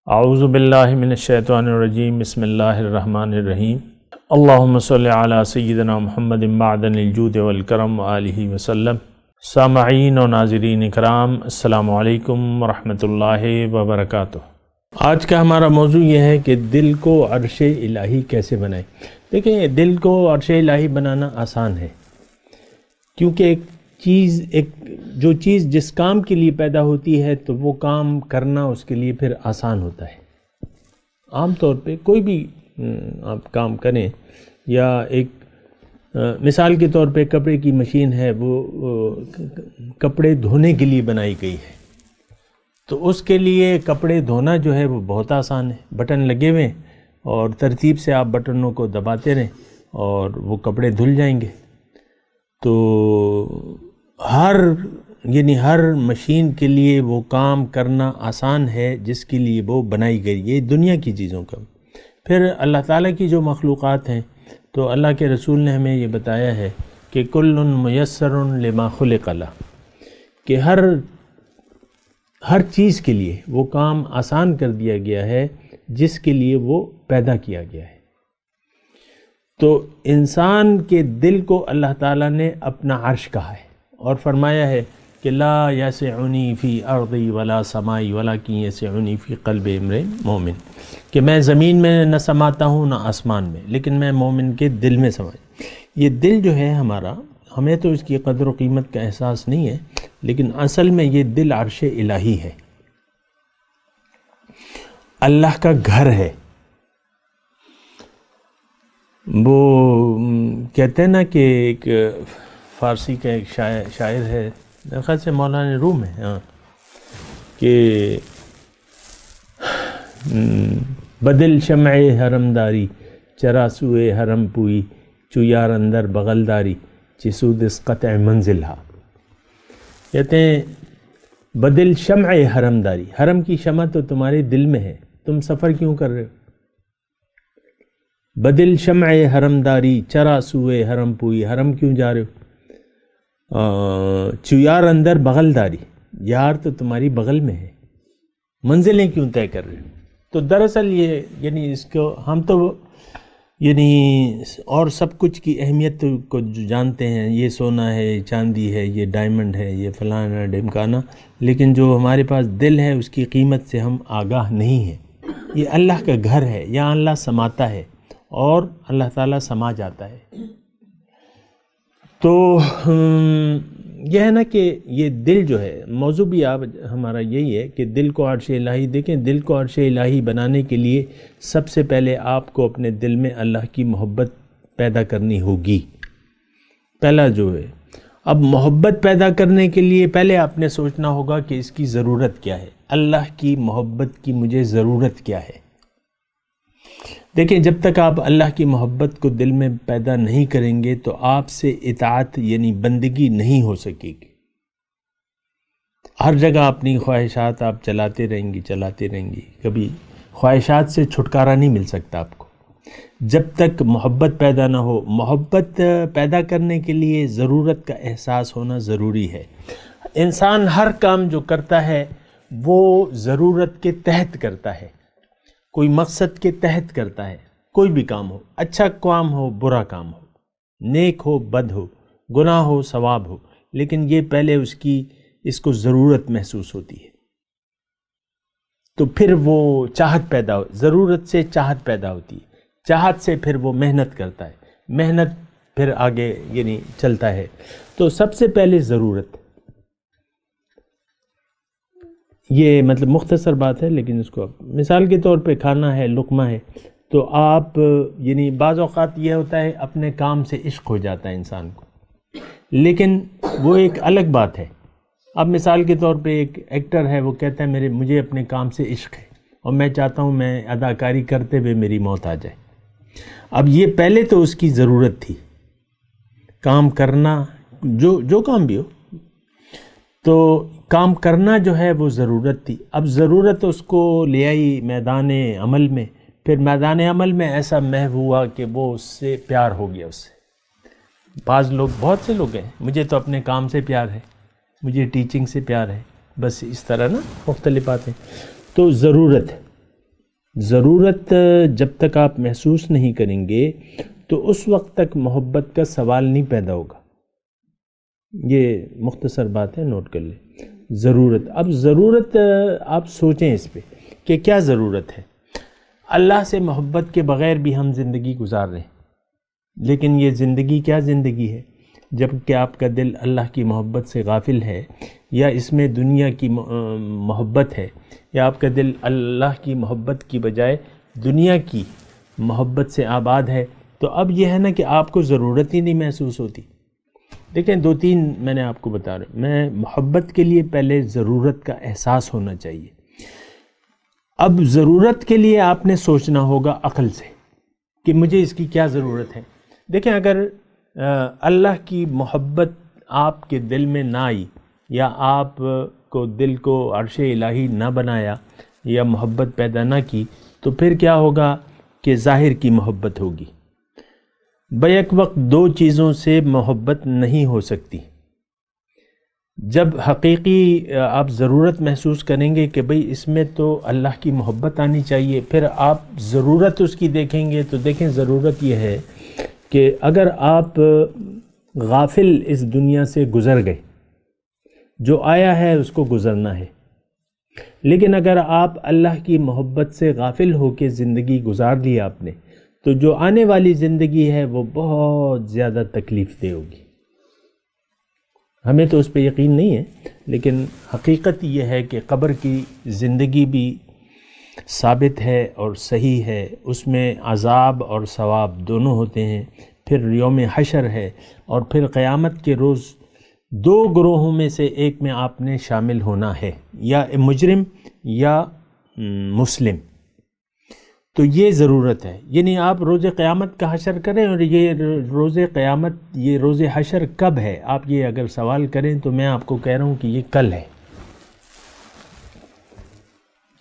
اعوذ باللہ من الشیطان الرجیم بسم اللہ الرحمن الرحیم اللہم صلی علی سیدنا محمد معدن الجود والکرم وآلہ وسلم۔ سامعین و ناظرین اکرام، السلام علیکم ورحمۃ اللہ وبرکاتہ۔ آج کا ہمارا موضوع یہ ہے کہ دل کو عرش الہی کیسے بنائیں۔ دیکھیں، دل کو عرش الہی بنانا آسان ہے، کیونکہ جو چیز جس کام کے لیے پیدا ہوتی ہے تو وہ کام کرنا اس کے لیے پھر آسان ہوتا ہے۔ عام طور پہ کوئی بھی آپ کام کریں، یا ایک مثال کے طور پہ کپڑے کی مشین ہے، وہ کپڑے دھونے کے لیے بنائی گئی ہے، تو اس کے لیے کپڑے دھونا جو ہے وہ بہت آسان ہے۔ بٹن لگے ہوئے اور ترتیب سے آپ بٹنوں کو دباتے رہیں اور وہ کپڑے دھل جائیں گے۔ تو ہر مشین کے لیے وہ کام کرنا آسان ہے جس کے لیے وہ بنائی گئی، یہ دنیا کی چیزوں کا۔ پھر اللہ تعالیٰ کی جو مخلوقات ہیں، تو اللہ کے رسول نے ہمیں یہ بتایا ہے کہ کل میسر لما خلق لہ، کہ ہر چیز کے لیے وہ کام آسان کر دیا گیا ہے جس کے لیے وہ پیدا کیا گیا ہے۔ تو انسان کے دل کو اللہ تعالیٰ نے اپنا عرش کہا ہے اور فرمایا ہے کہ لا یسعنی فی ارضی ولا سمائی ولکن یسعنی فی قلب امرئ مومن، کہ میں زمین میں نہ سماتا ہوں نہ آسمان میں، لیکن میں مومن کے دل میں سماتا۔ یہ دل جو ہے ہمارا، ہمیں تو اس کی قدر و قیمت کا احساس نہیں ہے، لیکن اصل میں یہ دل عرش الہی ہے، اللہ کا گھر ہے۔ وہ کہتے ہیں نا کہ ایک فارسی کا ایک شاعر ہے، میرے خیال سے مولانا روم ہے، کہ بدل شمع حرم داری چرا سوئے حرم پوئی چو یار اندر بغل داری چسود اس قطع منزل ہا۔ کہتے ہیں بدل شمع حرم داری، حرم کی شمع تو تمہارے دل میں ہے، تم سفر کیوں کر رہے ہو؟ بدل شمع حرم داری چرا سوئے حرم پوئی، حرم کیوں جا رہے ہو؟ چیار اندر بغل داری، یار تو تمہاری بغل میں ہے، منزلیں کیوں طے کر رہے ہو؟ تو دراصل یہ اس کو ہم تو اور سب کچھ کی اہمیت کو جو جانتے ہیں، یہ سونا ہے، یہ چاندی ہے، یہ ڈائمنڈ ہے، یہ فلانا ڈھمکانا، لیکن جو ہمارے پاس دل ہے اس کی قیمت سے ہم آگاہ نہیں ہیں۔ یہ اللہ کا گھر ہے، یہاں اللہ سماتا ہے اور اللہ تعالیٰ سما جاتا ہے۔ تو یہ ہے نا کہ یہ دل جو ہے، موضوع بھی ہمارا یہی ہے کہ دل کو عرش الہی۔ دیکھیں، دل کو عرش الہی بنانے کے لیے سب سے پہلے آپ کو اپنے دل میں اللہ کی محبت پیدا کرنی ہوگی، پہلا جو ہے۔ اب محبت پیدا کرنے کے لیے پہلے آپ نے سوچنا ہوگا کہ اس کی ضرورت کیا ہے، اللہ کی محبت کی مجھے ضرورت کیا ہے۔ دیکھیں، جب تک آپ اللہ کی محبت کو دل میں پیدا نہیں کریں گے تو آپ سے اطاعت بندگی نہیں ہو سکے گی۔ ہر جگہ اپنی خواہشات آپ چلاتے رہیں گی، کبھی خواہشات سے چھٹکارا نہیں مل سکتا آپ کو جب تک محبت پیدا نہ ہو۔ محبت پیدا کرنے کے لیے ضرورت کا احساس ہونا ضروری ہے۔ انسان ہر کام جو کرتا ہے وہ ضرورت کے تحت کرتا ہے، کوئی مقصد کے تحت کرتا ہے۔ کوئی بھی کام ہو، اچھا کام ہو، برا کام ہو، نیک ہو، بد ہو، گناہ ہو، ثواب ہو، لیکن یہ پہلے اس کو ضرورت محسوس ہوتی ہے، تو پھر وہ چاہت پیدا ہو، ضرورت سے چاہت پیدا ہوتی ہے، چاہت سے پھر وہ محنت کرتا ہے، محنت پھر آگے چلتا ہے۔ تو سب سے پہلے ضرورت، یہ مطلب مختصر بات ہے، لیکن اس کو مثال کے طور پہ کھانا ہے، لقمہ ہے، تو آپ بعض اوقات یہ ہوتا ہے اپنے کام سے عشق ہو جاتا ہے انسان کو، لیکن وہ ایک الگ بات ہے۔ اب مثال کے طور پہ ایک ایکٹر ہے، وہ کہتا ہے مجھے اپنے کام سے عشق ہے اور میں چاہتا ہوں میں اداکاری کرتے ہوئے میری موت آ جائے۔ اب یہ پہلے تو اس کی ضرورت تھی، کام کرنا، جو کام بھی ہو، تو کام کرنا جو ہے وہ ضرورت تھی۔ اب ضرورت اس کو لے آئی میدان عمل میں، پھر میدان عمل میں ایسا محو ہوا کہ وہ اس سے پیار ہو گیا۔ اس سے بہت سے لوگ ہیں، مجھے تو اپنے کام سے پیار ہے، مجھے ٹیچنگ سے پیار ہے، بس اس طرح نا مختلف باتیں۔ تو ضرورت، ضرورت جب تک آپ محسوس نہیں کریں گے تو اس وقت تک محبت کا سوال نہیں پیدا ہوگا۔ یہ مختصر بات ہے، نوٹ کر لیں۔ ضرورت، اب ضرورت آپ سوچیں اس پہ کہ کیا ضرورت ہے۔ اللہ سے محبت کے بغیر بھی ہم زندگی گزار رہے ہیں، لیکن یہ زندگی کیا زندگی ہے جب کہ آپ کا دل اللہ کی محبت سے غافل ہے، یا اس میں دنیا کی محبت ہے، یا آپ کا دل اللہ کی محبت کی بجائے دنیا کی محبت سے آباد ہے۔ تو اب یہ ہے نا کہ آپ کو ضرورت ہی نہیں محسوس ہوتی۔ دیکھیں، دو تین میں نے آپ کو بتا رہا ہوں، میں محبت کے لیے پہلے ضرورت کا احساس ہونا چاہیے۔ اب ضرورت کے لیے آپ نے سوچنا ہوگا عقل سے کہ مجھے اس کی کیا ضرورت ہے۔ دیکھیں، اگر اللہ کی محبت آپ کے دل میں نہ آئی، یا آپ کو دل کو عرش الہی نہ بنایا، یا محبت پیدا نہ کی، تو پھر کیا ہوگا کہ ظاہر کی محبت ہوگی۔ بیک وقت دو چیزوں سے محبت نہیں ہو سکتی۔ جب حقیقی آپ ضرورت محسوس کریں گے کہ بھئی اس میں تو اللہ کی محبت آنی چاہیے، پھر آپ ضرورت اس کی دیکھیں گے تو دیکھیں ضرورت یہ ہے کہ اگر آپ غافل اس دنیا سے گزر گئے، جو آیا ہے اس کو گزرنا ہے، لیکن اگر آپ اللہ کی محبت سے غافل ہو کے زندگی گزار لی آپ نے، تو جو آنے والی زندگی ہے وہ بہت زیادہ تکلیف دہ ہوگی۔ ہمیں تو اس پہ یقین نہیں ہے، لیکن حقیقت یہ ہے کہ قبر کی زندگی بھی ثابت ہے اور صحیح ہے، اس میں عذاب اور ثواب دونوں ہوتے ہیں۔ پھر یوم حشر ہے، اور پھر قیامت کے روز دو گروہوں میں سے ایک میں آپ نے شامل ہونا ہے، یا مجرم یا مسلم۔ تو یہ ضرورت ہے، یعنی آپ روز قیامت کا حشر کریں، اور یہ روز قیامت، یہ روز حشر کب ہے، آپ یہ اگر سوال کریں تو میں آپ کو کہہ رہا ہوں کہ یہ کل ہے۔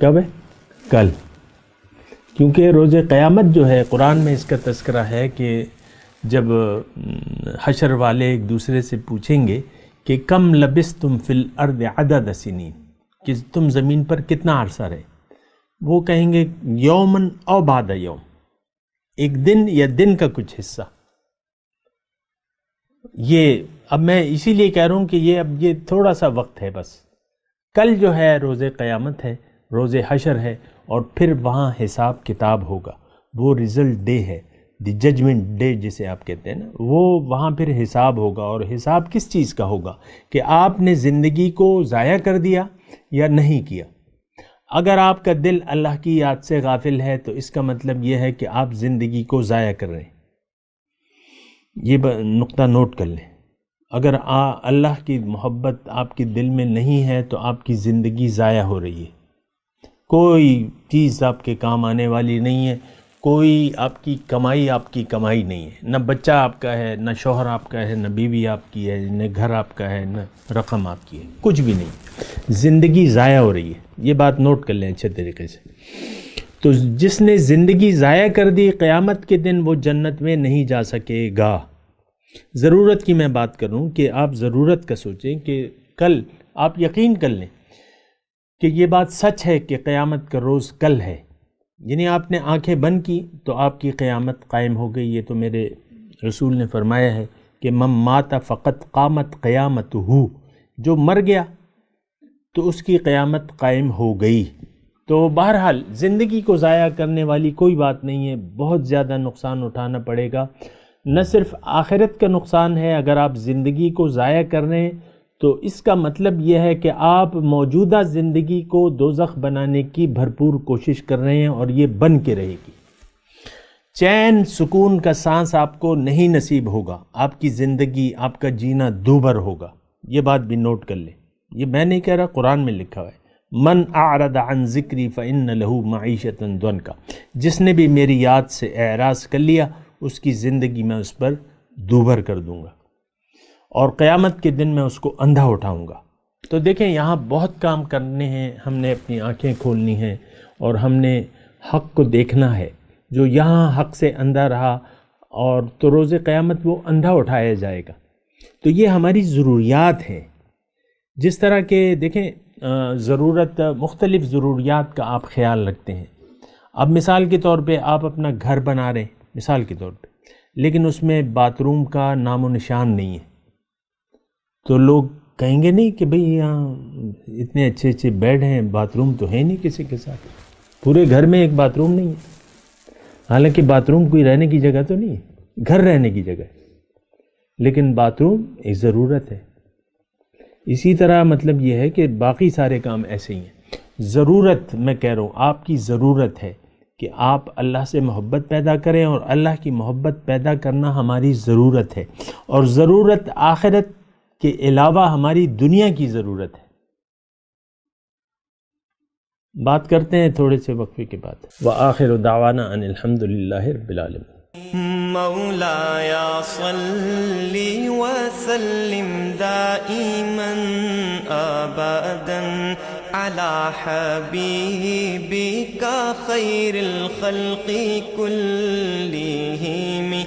کب ہے؟ کل۔ کیونکہ روز قیامت جو ہے، قرآن میں اس کا تذکرہ ہے کہ جب حشر والے ایک دوسرے سے پوچھیں گے کہ کم لبثتم فی الارض عدد سنین، کہ تم زمین پر کتنا عرصہ رہے، وہ کہیں گے یومن او بعد یوم، ایک دن یا دن کا کچھ حصہ۔ یہ اب میں اسی لیے کہہ رہا ہوں کہ یہ تھوڑا سا وقت ہے بس۔ کل جو ہے روز قیامت ہے، روز حشر ہے، اور پھر وہاں حساب کتاب ہوگا، وہ رزلٹ ڈے ہے، دی ججمنٹ ڈے جسے آپ کہتے ہیں نا، وہ وہاں پھر حساب ہوگا۔ اور حساب کس چیز کا ہوگا کہ آپ نے زندگی کو ضائع کر دیا یا نہیں کیا۔ اگر آپ کا دل اللہ کی یاد سے غافل ہے تو اس کا مطلب یہ ہے کہ آپ زندگی کو ضائع کر رہے ہیں۔ یہ نقطہ نوٹ کر لیں۔ اگر اللہ کی محبت آپ کے دل میں نہیں ہے تو آپ کی زندگی ضائع ہو رہی ہے، کوئی چیز آپ کے کام آنے والی نہیں ہے، کوئی آپ کی کمائی نہیں ہے، نہ بچہ آپ کا ہے، نہ شوہر آپ کا ہے، نہ بیوی آپ کی ہے، نہ گھر آپ کا ہے، نہ رقم آپ کی ہے، کچھ بھی نہیں، زندگی ضائع ہو رہی ہے۔ یہ بات نوٹ کر لیں اچھے طریقے سے۔ تو جس نے زندگی ضائع کر دی، قیامت کے دن وہ جنت میں نہیں جا سکے گا۔ ضرورت کی میں بات کروں کہ آپ ضرورت کا سوچیں کہ کل، آپ یقین کر لیں کہ یہ بات سچ ہے کہ قیامت کا روز کل ہے، یعنی آپ نے آنکھیں بند کی تو آپ کی قیامت قائم ہو گئی۔ یہ تو میرے رسول نے فرمایا ہے کہ من مات فقط قامت قیامت ہو، جو مر گیا تو اس کی قیامت قائم ہو گئی۔ تو بہرحال زندگی کو ضائع کرنے والی کوئی بات نہیں ہے، بہت زیادہ نقصان اٹھانا پڑے گا۔ نہ صرف آخرت کا نقصان ہے، اگر آپ زندگی کو ضائع کر رہے ہیں تو اس کا مطلب یہ ہے کہ آپ موجودہ زندگی کو دوزخ بنانے کی بھرپور کوشش کر رہے ہیں، اور یہ بن کے رہے گی۔ چین سکون کا سانس آپ کو نہیں نصیب ہوگا، آپ کی زندگی، آپ کا جینا دوبر ہوگا۔ یہ بات بھی نوٹ کر لیں، یہ میں نہیں کہہ رہا، قرآن میں لکھا ہے، من اعرض عن ذکری فإن له معیشۃ ضنکا، جس نے بھی میری یاد سے اعراض کر لیا اس کی زندگی میں اس پر دوبر کر دوں گا، اور قیامت کے دن میں اس کو اندھا اٹھاؤں گا۔ تو دیکھیں، یہاں بہت کام کرنے ہیں، ہم نے اپنی آنکھیں کھولنی ہیں، اور ہم نے حق کو دیکھنا ہے۔ جو یہاں حق سے اندھا رہا، اور تو روز قیامت وہ اندھا اٹھایا جائے گا۔ تو یہ ہماری ضروریات ہیں۔ جس طرح کہ دیکھیں، ضرورت، مختلف ضروریات کا آپ خیال رکھتے ہیں۔ اب مثال کے طور پہ آپ اپنا گھر بنا رہے ہیں، مثال کے طور پہ، لیکن اس میں باتھ روم کا نام و نشان نہیں ہے، تو لوگ کہیں گے نہیں کہ بھئی یہاں اتنے اچھے اچھے بیڈ ہیں، باتھ روم تو ہے نہیں کسی کے ساتھ، پورے گھر میں ایک باتھ روم نہیں ہے، حالانکہ باتھ روم کوئی رہنے کی جگہ تو نہیں ہے، گھر رہنے کی جگہ ہے، لیکن باتھ روم ایک ضرورت ہے۔ اسی طرح مطلب یہ ہے کہ باقی سارے کام ایسے ہی ہیں۔ ضرورت، میں کہہ رہا ہوں آپ کی ضرورت ہے کہ آپ اللہ سے محبت پیدا کریں، اور اللہ کی محبت پیدا کرنا ہماری ضرورت ہے، اور ضرورت آخرت کے علاوہ ہماری دنیا کی ضرورت ہے۔ بات کرتے ہیں تھوڑے سے وقفے کے بعد۔ وآخر دعوانا ان الحمد للہ رب العالمین۔ مولاي صل وسلم دائما ابدا على حبيبك خير الخلق كلهم